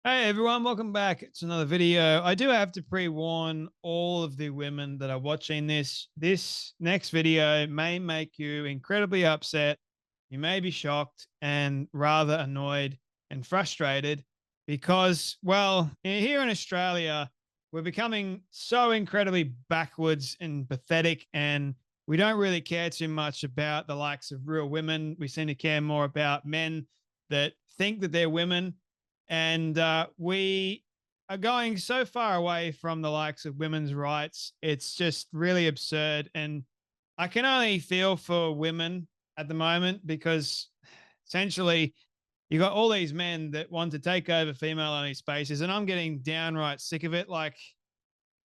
Hey everyone, welcome back. It's another video. I do have to pre-warn all of the women that are watching this. This next video may make you incredibly upset. You may be shocked and rather annoyed and frustrated because, well, here in Australia, we're becoming so incredibly backwards and pathetic, and we don't really care too much about the likes of real women. We seem to care more about men that think that they're women, and we are going so far away from the likes of women's rights. It's just really absurd. And I can only feel for women at the moment because essentially you got all these men that want to take over female only spaces. And I'm getting downright sick of it. Like,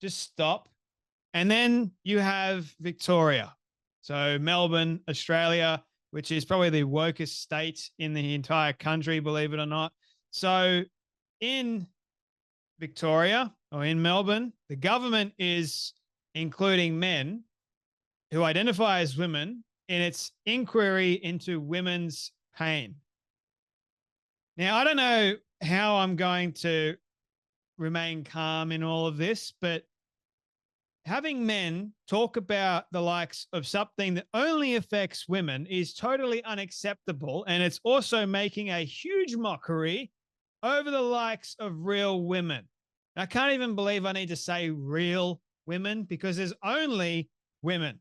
just stop. And then you have Victoria. So, Melbourne, Australia, which is probably the wokest state in the entire country, believe it or not. So, in Victoria or in Melbourne, the government is including men who identify as women in its inquiry into women's pain. Now, I don't know how I'm going to remain calm in all of this, but having men talk about the likes of something that only affects women is totally unacceptable. And it's also making a huge mockery over the likes of real women. I can't even believe I need to say real women because there's only women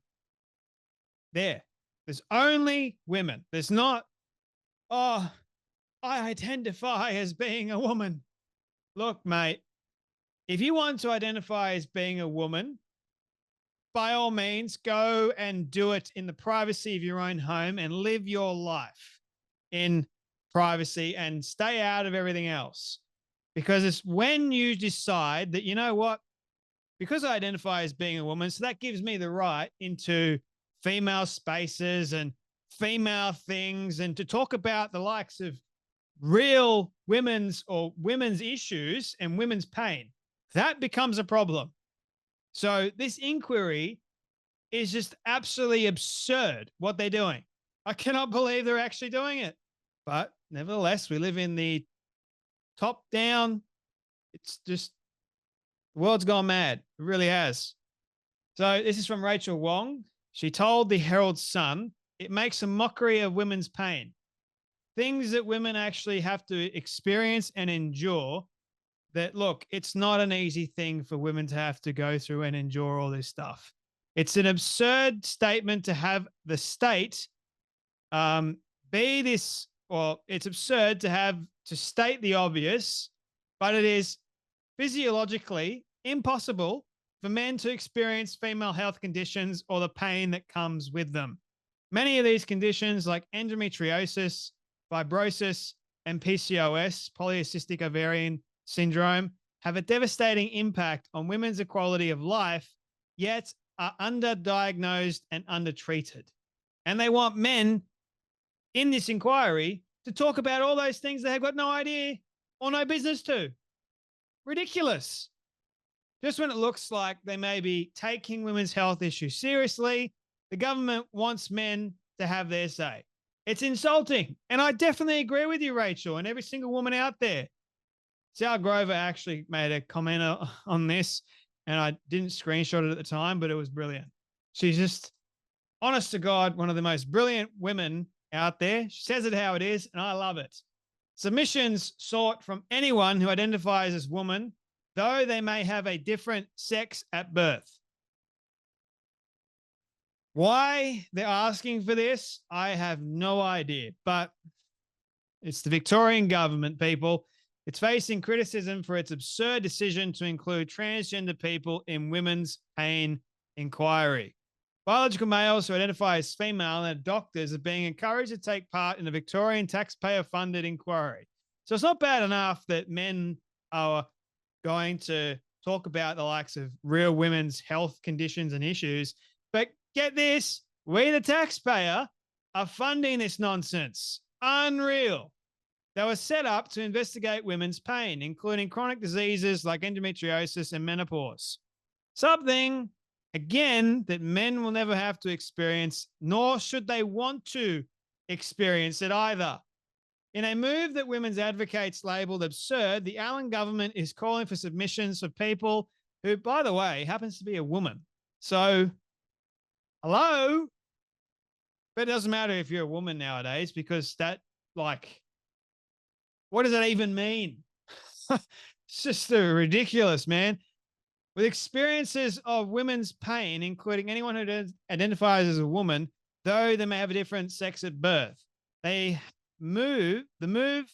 there. There's only women. There's not, oh, I identify as being a woman. Look, mate, if you want to identify as being a woman, by all means, go and do it in the privacy of your own home and live your life in privacy and stay out of everything else. Because it's when you decide that, you know what, because I identify as being a woman, so that gives me the right into female spaces and female things and to talk about the likes of real women's issues and women's pain. That becomes a problem. So this inquiry is just absolutely absurd what they're doing. I cannot believe they're actually doing it. But nevertheless, we live in the top down. It's just the world's gone mad. It really has. So this is from Rachel Wong. She told the Herald Sun, it makes a mockery of women's pain. Things that women actually have to experience and endure, that look, it's not an easy thing for women to have to go through and endure all this stuff. It's an absurd statement to have the state be this, or it's absurd to have to state the obvious, but it is physiologically impossible for men to experience female health conditions or the pain that comes with them. Many of these conditions, like endometriosis, fibrosis, and PCOS, polycystic ovarian syndrome, have a devastating impact on women's quality of life, yet are underdiagnosed and undertreated. And they want men in this inquiry to talk about all those things they have got no idea or no business to. Ridiculous. Just when it looks like they may be taking women's health issues seriously, the government wants men to have their say. It's insulting. And I definitely agree with you, Rachel, and every single woman out there. Sal Grover actually made a comment on this, and I didn't screenshot it at the time, but it was brilliant. She's just, honest to God, one of the most brilliant women out there. She says it how it is, and I love it. Submissions sought from anyone who identifies as woman, though they may have a different sex at birth. Why they're asking for this, I have no idea, but it's the Victorian government, people. It's facing criticism for its absurd decision to include transgender people in women's pain inquiry. Biological males who identify as female and doctors are being encouraged to take part in a Victorian taxpayer-funded inquiry. So it's not bad enough that men are going to talk about the likes of real women's health conditions and issues, but get this, we the taxpayer are funding this nonsense. Unreal. They were set up to investigate women's pain, including chronic diseases like endometriosis and menopause. Something, again, that men will never have to experience, nor should they want to experience it either. In a move that women's advocates labeled absurd, the Allen government is calling for submissions for people who, by the way, happens to be a woman. So, hello? But it doesn't matter if you're a woman nowadays because that, like, what does that even mean? It's just ridiculous, man. With experiences of women's pain, including anyone who identifies as a woman, though they may have a different sex at birth. The move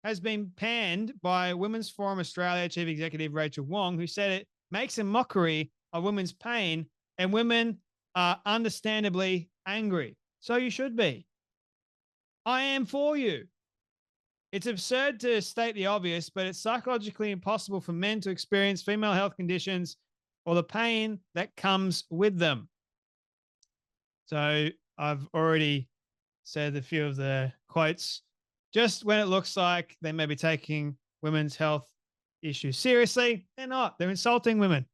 has been panned by Women's Forum Australia Chief Executive Rachel Wong, who said it makes a mockery of women's pain and women are understandably angry. So you should be. I am for you. It's absurd to state the obvious, but it's psychologically impossible for men to experience female health conditions or the pain that comes with them. So I've already said a few of the quotes. Just when it looks like they may be taking women's health issues seriously, they're not. They're insulting women.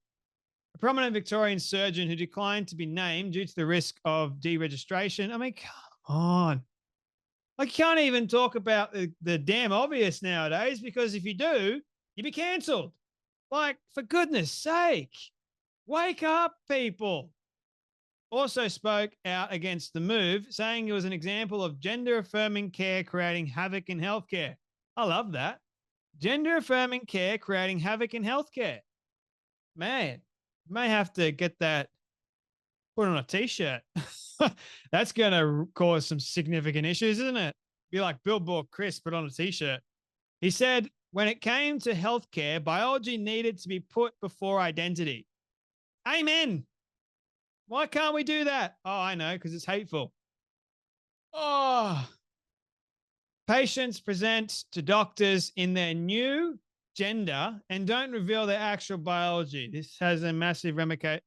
A prominent Victorian surgeon who declined to be named due to the risk of deregistration. I mean, come on. I can't even talk about the damn obvious nowadays because if you do, you'll be cancelled. Like, for goodness sake, wake up, people. Also spoke out against the move, saying it was an example of gender-affirming care creating havoc in healthcare. I love that. Gender-affirming care creating havoc in healthcare. Man, may have to get that put on a T-shirt. That's going to cause some significant issues, isn't it? Be like Billboard Chris, put on a T-shirt. He said, when it came to healthcare, biology needed to be put before identity. Amen. Why can't we do that? Oh, I know, because it's hateful. Oh. Patients present to doctors in their new gender and don't reveal their actual biology. This has a massive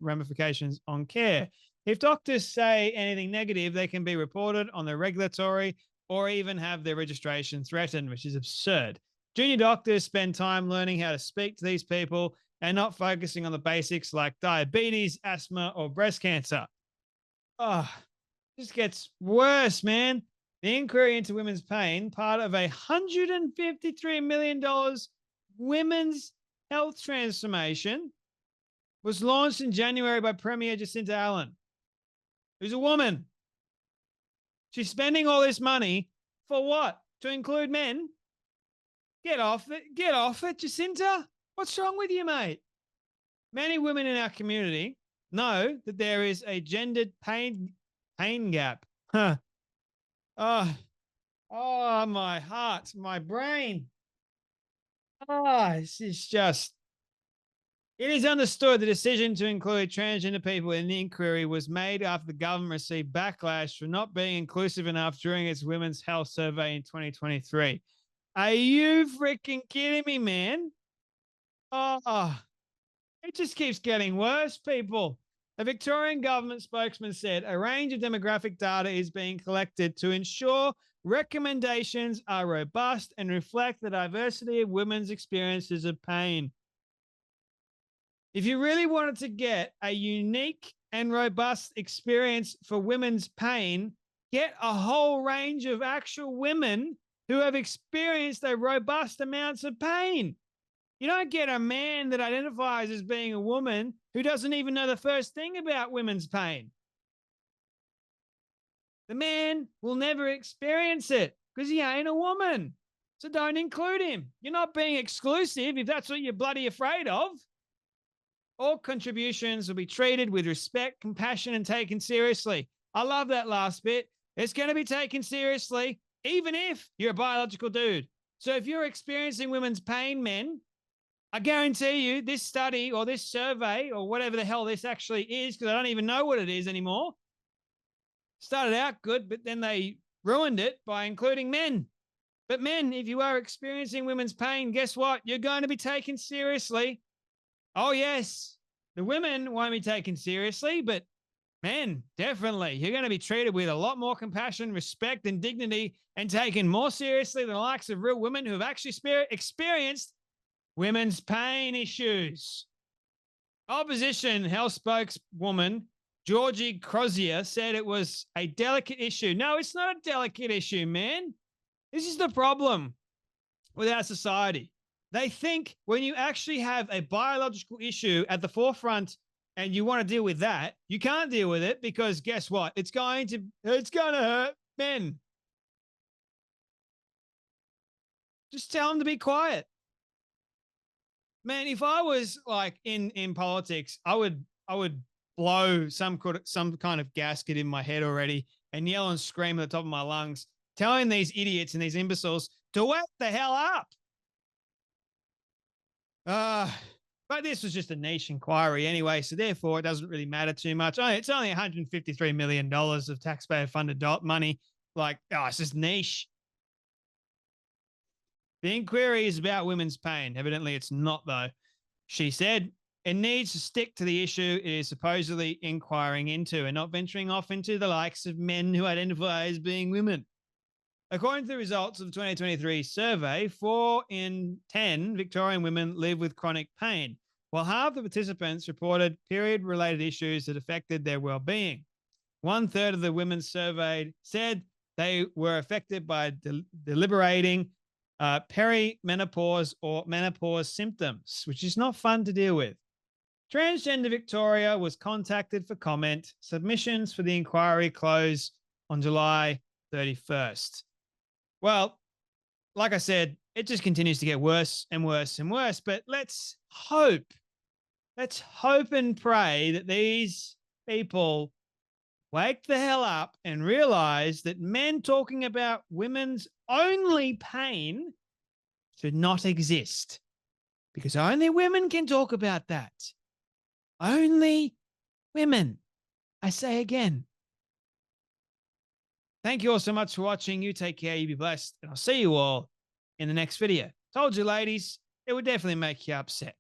ramifications on care. If doctors say anything negative, they can be reported on the regulatory or even have their registration threatened, which is absurd. Junior doctors spend time learning how to speak to these people and not focusing on the basics like diabetes, asthma, or breast cancer. Oh, this gets worse, man. The inquiry into women's pain, part of a $153 million women's health transformation, was launched in January by Premier Jacinta Allen, who's a woman. She's spending all this money for what? To include men? Get off it. Get off it, Jacinta. What's wrong with you, mate? Many women in our community know that there is a gendered pain gap. Huh. Oh, my heart, my brain. This is just. It is understood the decision to include transgender people in the inquiry was made after the government received backlash for not being inclusive enough during its women's health survey in 2023. Are you freaking kidding me, man? Oh, it just keeps getting worse, people. A Victorian government spokesman said a range of demographic data is being collected to ensure recommendations are robust and reflect the diversity of women's experiences of pain. If you really wanted to get a unique and robust experience for women's pain, get a whole range of actual women who have experienced a robust amounts of pain. You don't get a man that identifies as being a woman who doesn't even know the first thing about women's pain. The man will never experience it because he ain't a woman. So don't include him. You're not being exclusive if that's what you're bloody afraid of. All contributions will be treated with respect, compassion, and taken seriously. I love that last bit. It's going to be taken seriously, even if you're a biological dude. So if you're experiencing women's pain, men, I guarantee you this study or this survey or whatever the hell this actually is, because I don't even know what it is anymore, started out good, but then they ruined it by including men. But men, if you are experiencing women's pain, guess what? You're going to be taken seriously. Oh, yes, the women won't be taken seriously, but men, definitely. You're going to be treated with a lot more compassion, respect, and dignity and taken more seriously than the likes of real women who have actually experienced women's pain issues. Opposition health spokeswoman Georgie Crozier said it was a delicate issue. No, it's not a delicate issue, man. This is the problem with our society. They think when you actually have a biological issue at the forefront and you want to deal with that, you can't deal with it because guess what? It's going to hurt men. Just tell them to be quiet. Man, if I was like in politics, I would blow some kind of gasket in my head already and yell and scream at the top of my lungs, telling these idiots and these imbeciles to wake the hell up. But this was just a niche inquiry anyway, so therefore it doesn't really matter too much. It's only $153 million of taxpayer-funded money. Like, it's just niche. The inquiry is about women's pain. Evidently, it's not, though. She said it needs to stick to the issue it is supposedly inquiring into and not venturing off into the likes of men who identify as being women. According to the results of the 2023 survey, 4 in 10 Victorian women live with chronic pain, while half the participants reported period-related issues that affected their well-being. 1/3 of the women surveyed said they were affected by deliberating perimenopause or menopause symptoms, which is not fun to deal with. Transgender Victoria was contacted for comment. Submissions for the inquiry close on July 31st. Well, like I said, it just continues to get worse and worse and worse. But let's hope and pray that these people wake the hell up and realize that men talking about women's only pain should not exist. Because only women can talk about that. Only women. I say again. Thank you all so much for watching. You take care. You be blessed. And I'll see you all in the next video. Told you, ladies, it would definitely make you upset.